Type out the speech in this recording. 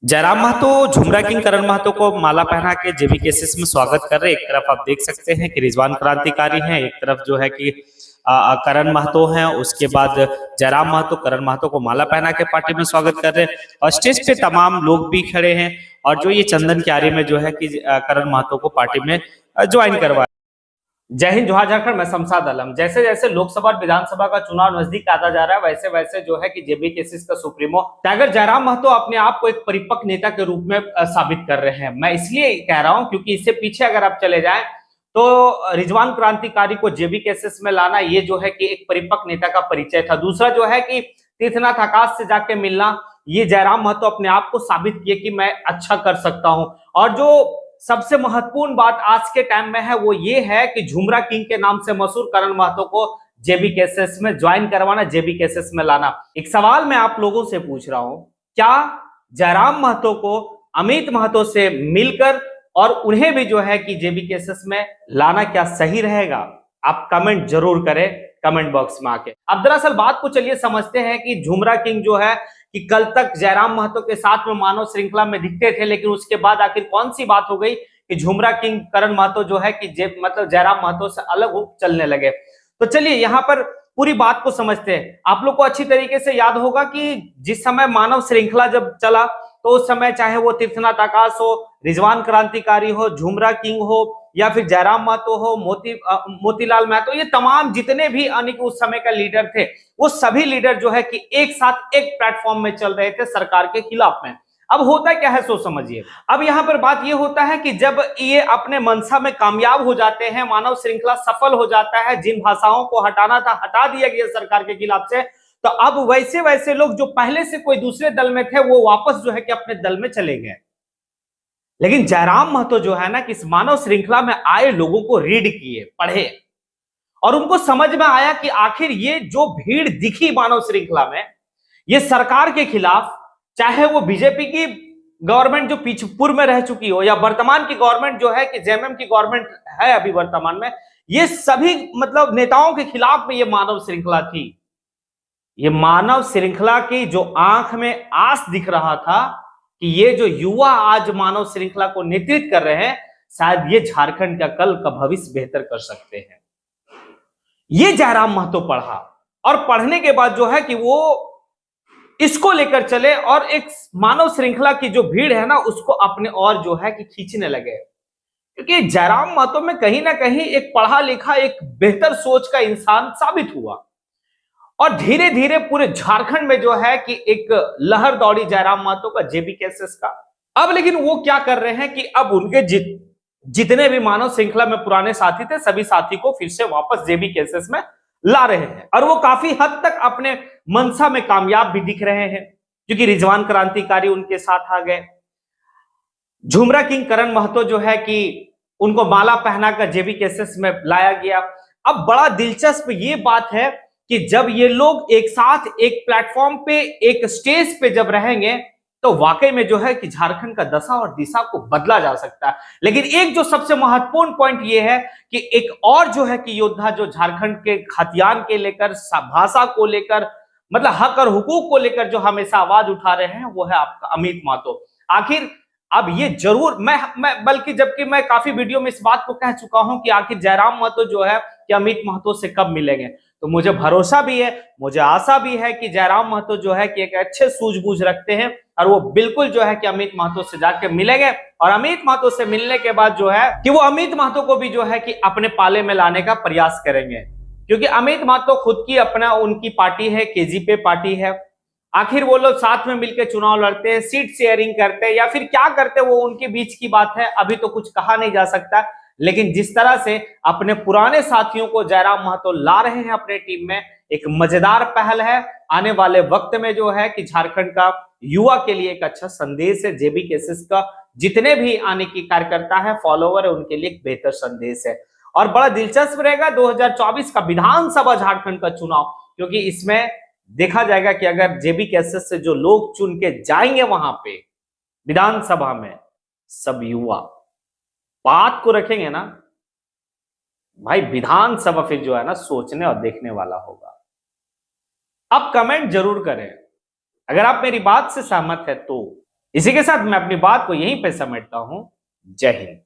Jairam Mahato Jhumra king करण महतो को माला पहना के जेबी केसेस में स्वागत कर रहे हैं। एक तरफ आप देख सकते हैं कि रिजवान क्रांतिकारी हैं, एक तरफ जो है कि करण महतो हैं, उसके बाद जयराम महतो करण महतो को माला पहना के पार्टी में स्वागत कर रहे हैं और स्टेज पे तमाम लोग भी खड़े हैं। और जो ये चंदन क्यारी में जो है कि करण महतो को पार्टी में ज्वाइन करवा। जय हिंद, जोहार झारखंड। मैं शमशाद आलम। जैसे जैसे लोकसभा और विधानसभा का चुनाव नजदीक आता जा रहा है, वैसे वैसे जो है कि जेबी केसेस का सुप्रीमो टाइगर जयराम महतो अपने आप को एक परिपक्व नेता के रूप में साबित कर रहे हैं। मैं इसलिए कह रहा हूं क्योंकि इससे पीछे अगर आप चले जाएं तो रिजवान क्रांतिकारी को जेबी केसेस में लाना, ये जो है कि एक परिपक्व नेता का परिचय था। दूसरा जो है कि तीर्थनाथ आकाश से जाके मिलना, ये जयराम महतो अपने आप को साबित किए कि मैं अच्छा कर सकता हूं। और जो सबसे महत्वपूर्ण बात आज के टाइम में है वो ये है कि झुमरा किंग के नाम से मशहूर करण महतो को जेबी केसेस में ज्वाइन करवाना, जेबी केसेस में लाना। एक सवाल मैं आप लोगों से पूछ रहा हूं, क्या जयराम महतो को अमित महतो से मिलकर और उन्हें भी जो है कि जेबी केसेस में लाना क्या सही रहेगा? आप कमेंट जरूर करें कमेंट बॉक्स में आके। अब दरअसल बात को चलिए समझते हैं कि झुमरा किंग जो है कि कल तक जयराम महतो के साथ में मानव श्रृंखला में दिखते थे, लेकिन उसके बाद आखिर कौन सी बात हो गई कि झुमरा किंग करण महतो जो है कि जयराम महतो से अलग हो चलने लगे। तो चलिए यहाँ पर पूरी बात को समझते हैं। आप लोग को अच्छी तरीके से याद होगा कि जिस समय मानव श्रृंखला जब चला तो उस समय चाहे वो तीर्थनाथ आकाश हो, रिजवान क्रांतिकारी हो, झुमरा किंग हो या फिर जयराम महतो हो, मोतीलाल महतो, ये तमाम जितने भी उस समय का लीडर थे, वो सभी लीडर जो है कि एक साथ एक प्लेटफॉर्म में चल रहे थे सरकार के खिलाफ में। अब होता क्या है सो समझिए। अब यहाँ पर बात ये होता है कि जब ये अपने मंशा में कामयाब हो जाते हैं, मानव श्रृंखला सफल हो जाता है, जिन भाषाओं को हटाना था हटा दिया गया सरकार के खिलाफ से, तो अब वैसे वैसे लोग जो पहले से कोई दूसरे दल में थे वो वापस जो है कि अपने दल में चले गए। लेकिन जयराम महतो जो है ना कि इस मानव श्रृंखला में आए लोगों को रीड किए, पढ़े और उनको समझ में आया कि आखिर ये जो भीड़ दिखी मानव श्रृंखला में, ये सरकार के खिलाफ, चाहे वो बीजेपी की गवर्नमेंट जो पीछे पूर्व में रह चुकी हो या वर्तमान की गवर्नमेंट जो है कि जेएमएम की गवर्नमेंट है अभी वर्तमान में, ये सभी मतलब नेताओं के खिलाफ में ये मानव श्रृंखला थी। ये मानव श्रृंखला की जो आंख में आस दिख रहा था कि ये जो युवा आज मानव श्रृंखला को नेतृत्व कर रहे हैं, शायद ये झारखंड का कल का भविष्य बेहतर कर सकते हैं। ये जयराम महतो पढ़ा और पढ़ने के बाद जो है कि वो इसको लेकर चले और एक मानव श्रृंखला की जो भीड़ है ना उसको अपने और जो है कि खींचने लगे। क्योंकि जयराम महतो में कहीं ना कहीं एक पढ़ा लिखा, एक बेहतर सोच का इंसान साबित हुआ और धीरे धीरे पूरे झारखंड में जो है कि एक लहर दौड़ी जयराम महतो का जेबी केसेस का। अब लेकिन वो क्या कर रहे हैं कि अब उनके जितने भी मानव श्रृंखला में पुराने साथी थे, सभी साथी को फिर से वापस जेबी केसेस में ला रहे हैं और वो काफी हद तक अपने मंशा में कामयाब भी दिख रहे हैं, क्योंकि रिजवान क्रांतिकारी उनके साथ आ गए। झुमरा किंग करण महतो जो है कि उनको माला पहनाकर जेबी केसेस में लाया गया। अब बड़ा दिलचस्प ये बात है कि जब ये लोग एक साथ एक प्लेटफॉर्म पे, एक स्टेज पे जब रहेंगे तो वाकई में जो है कि झारखंड का दशा और दिशा को बदला जा सकता है। लेकिन एक जो सबसे महत्वपूर्ण पॉइंट ये है कि एक और जो है कि योद्धा जो झारखंड के खतियान के लेकर, भाषा को लेकर, मतलब हक और हुकूक को लेकर जो हमेशा आवाज उठा रहे हैं, वो है आपका अमित महतो। आखिर अब ये जरूर मैं बल्कि जबकि मैं काफी वीडियो में इस बात को कह चुका हूं कि आखिर जयराम महतो जो है कि अमित महतो से कब मिलेंगे, तो मुझे भरोसा भी है, मुझे आशा भी है कि जयराम महतो जो है कि एक अच्छे सूझबूझ रखते हैं और वो बिल्कुल जो है कि अमित महतो से जाके मिलेंगे और अमित महतो से मिलने के बाद जो है कि वो अमित महतो को भी जो है कि अपने पाले में लाने का प्रयास करेंगे। क्योंकि अमित महतो खुद की अपना उनकी पार्टी है, केजीपी पार्टी है। आखिर वो लोग साथ में मिलकर चुनाव लड़ते हैं, सीट शेयरिंग करते हैं या फिर क्या करते, वो उनके बीच की बात है, अभी तो कुछ कहा नहीं जा सकता। लेकिन जिस तरह से अपने पुराने साथियों को जयराम महतो ला रहे हैं अपने टीम में, एक मजेदार पहल है। आने वाले वक्त में जो है कि झारखंड का युवा के लिए एक अच्छा संदेश है। जेबी केसेस का जितने भी आने की कार्यकर्ता है, फॉलोवर है, उनके लिए एक बेहतर संदेश है। और बड़ा दिलचस्प रहेगा 2024 का विधानसभा झारखंड का चुनाव, क्योंकि इसमें देखा जाएगा कि अगर जेबी केसेस से जो लोग चुन के जाएंगे वहां पे विधानसभा में, सब युवा बात को रखेंगे ना भाई, विधानसभा फिर जो है ना सोचने और देखने वाला होगा। अब कमेंट जरूर करें अगर आप मेरी बात से सहमत है तो। इसी के साथ मैं अपनी बात को यहीं पे समेटता हूं। जय हिंद।